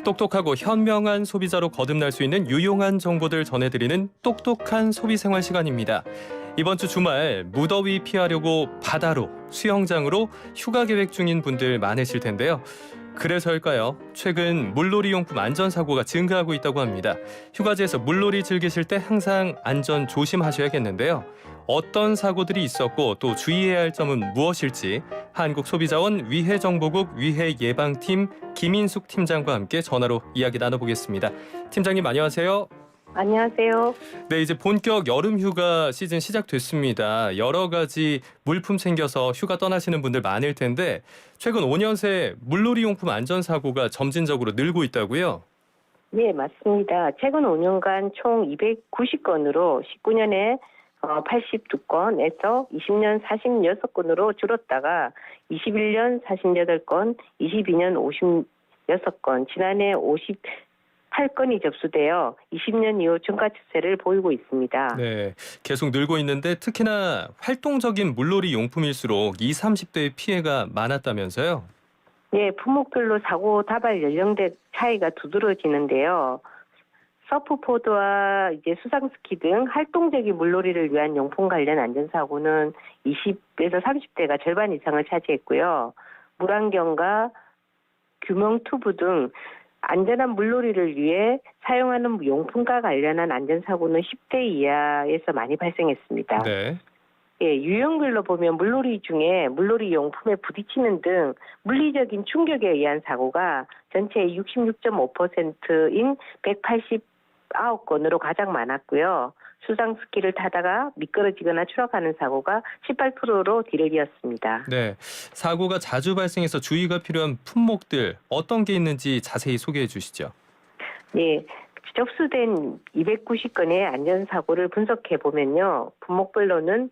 똑똑하고 현명한 소비자로 거듭날 수 있는 유용한 정보들 전해드리는 똑똑한 소비생활 시간입니다. 이번 주 주말 무더위 피하려고 바다로, 수영장으로 휴가 계획 중인 분들 많으실 텐데요. 그래서일까요? 최근 물놀이 용품 안전사고가 증가하고 있다고 합니다. 휴가지에서 물놀이 즐기실 때 항상 안전 조심하셔야겠는데요. 어떤 사고들이 있었고 또 주의해야 할 점은 무엇일지 한국소비자원 위해정보국 위해예방팀 김인숙 팀장과 함께 전화로 이야기 나눠보겠습니다. 팀장님 안녕하세요. 안녕하세요. 네, 이제 본격 여름 휴가 시즌 시작됐습니다. 여러 가지 물품 챙겨서 휴가 떠나시는 분들 많을 텐데 최근 5년 새 물놀이 용품 안전사고가 점진적으로 늘고 있다고요? 네, 맞습니다. 최근 5년간 총 290건으로 19년에 82건에서 20년 46건으로 줄었다가 21년 48건, 22년 56건, 지난해 58건이 접수되어 20년 이후 증가 추세를 보이고 있습니다. 네, 계속 늘고 있는데 특히나 활동적인 물놀이 용품일수록 20, 30대의 피해가 많았다면서요? 네, 품목별로 사고 다발 연령대 차이가 두드러지는데요. 서프보드와 수상 스키 등 활동적인 물놀이를 위한 용품 관련 안전사고는 20에서 30대가 절반 이상을 차지했고요. 물안경과 규명 튜브 등 안전한 물놀이를 위해 사용하는 용품과 관련한 안전사고는 10대 이하에서 많이 발생했습니다. 네. 예, 유형별로 보면 물놀이 중에 물놀이 용품에 부딪히는 등 물리적인 충격에 의한 사고가 전체의 66.5%인 189건으로 가장 많았고요. 수상 스키를 타다가 미끄러지거나 추락하는 사고가 18%로 뒤를 이었습니다. 네, 사고가 자주 발생해서 주의가 필요한 품목들 어떤 게 있는지 자세히 소개해 주시죠. 네, 접수된 290건의 안전사고를 분석해 보면요. 품목별로는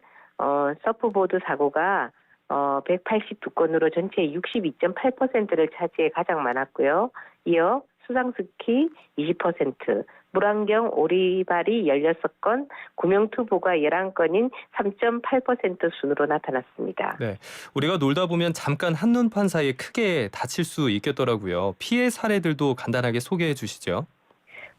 서프보드 사고가 182건으로 전체의 62.8%를 차지해 가장 많았고요. 이어 수상스키 20%, 물안경 오리발이 16건, 구명투보가 11건인 3.8% 순으로 나타났습니다. 네, 우리가 놀다 보면 잠깐 한눈판 사이에 크게 다칠 수 있겠더라고요. 피해 사례들도 간단하게 소개해 주시죠.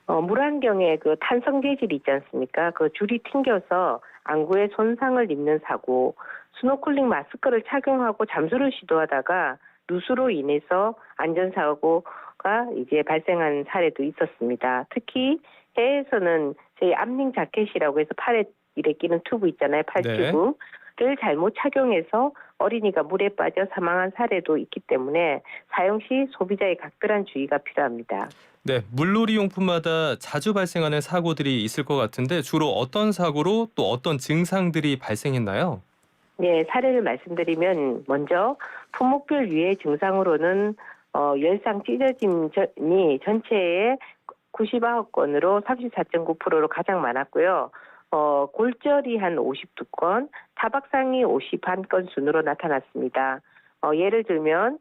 물안경에 그 탄성 재질이 있지 않습니까? 그 줄이 튕겨서 안구에 손상을 입는 사고, 스노클링 마스크를 착용하고 잠수를 시도하다가 누수로 인해서 안전사고가 발생한 사례도 있었습니다. 특히 해외에서는 저희 암닝 자켓이라고 해서 팔에 이렇게 끼는 튜브 있잖아요. 팔 네. 튜브를 잘못 착용해서 어린이가 물에 빠져 사망한 사례도 있기 때문에 사용 시 소비자의 각별한 주의가 필요합니다. 네, 물놀이 용품마다 자주 발생하는 사고들이 있을 것 같은데 주로 어떤 사고로 또 어떤 증상들이 발생했나요? 네, 사례를 말씀드리면 먼저 품목별 유해 증상으로는 열상 찢어짐이 전체의 99건으로 34.9%로 가장 많았고요. 골절이 한 52건, 타박상이 51건 순으로 나타났습니다. 예를 들면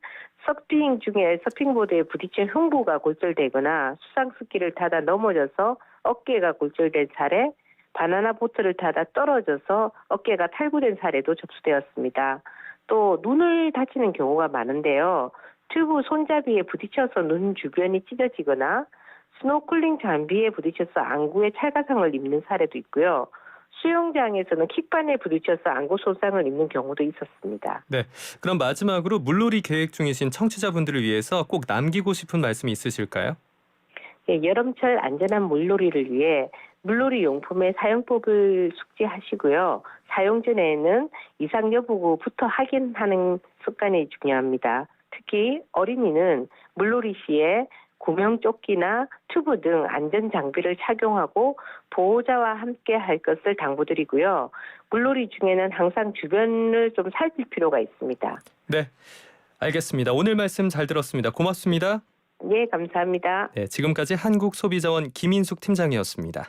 서핑 중에 서핑보드에 부딪힌 흉부가 골절되거나 수상스키를 타다 넘어져서 어깨가 골절된 사례, 바나나 보트를 타다 떨어져서 어깨가 탈구된 사례도 접수되었습니다. 또 눈을 다치는 경우가 많은데요. 튜브 손잡이에 부딪혀서 눈 주변이 찢어지거나 스노클링 장비에 부딪혀서 안구에 찰가상을 입는 사례도 있고요. 수영장에서는 킥반에 부딪혀서 안구 손상을 입는 경우도 있었습니다. 네, 그럼 마지막으로 물놀이 계획 중이신 청취자분들을 위해서 꼭 남기고 싶은 말씀이 있으실까요? 예, 여름철 안전한 물놀이를 위해 물놀이 용품의 사용법을 숙지하시고요. 사용 전에는 이상 여부부터 확인하는 습관이 중요합니다. 특히 어린이는 물놀이 시에 구명조끼나 튜브 등 안전장비를 착용하고 보호자와 함께 할 것을 당부드리고요. 물놀이 중에는 항상 주변을 좀 살필 필요가 있습니다. 네, 알겠습니다. 오늘 말씀 잘 들었습니다. 고맙습니다. 네, 감사합니다. 네, 지금까지 한국소비자원 김인숙 팀장이었습니다.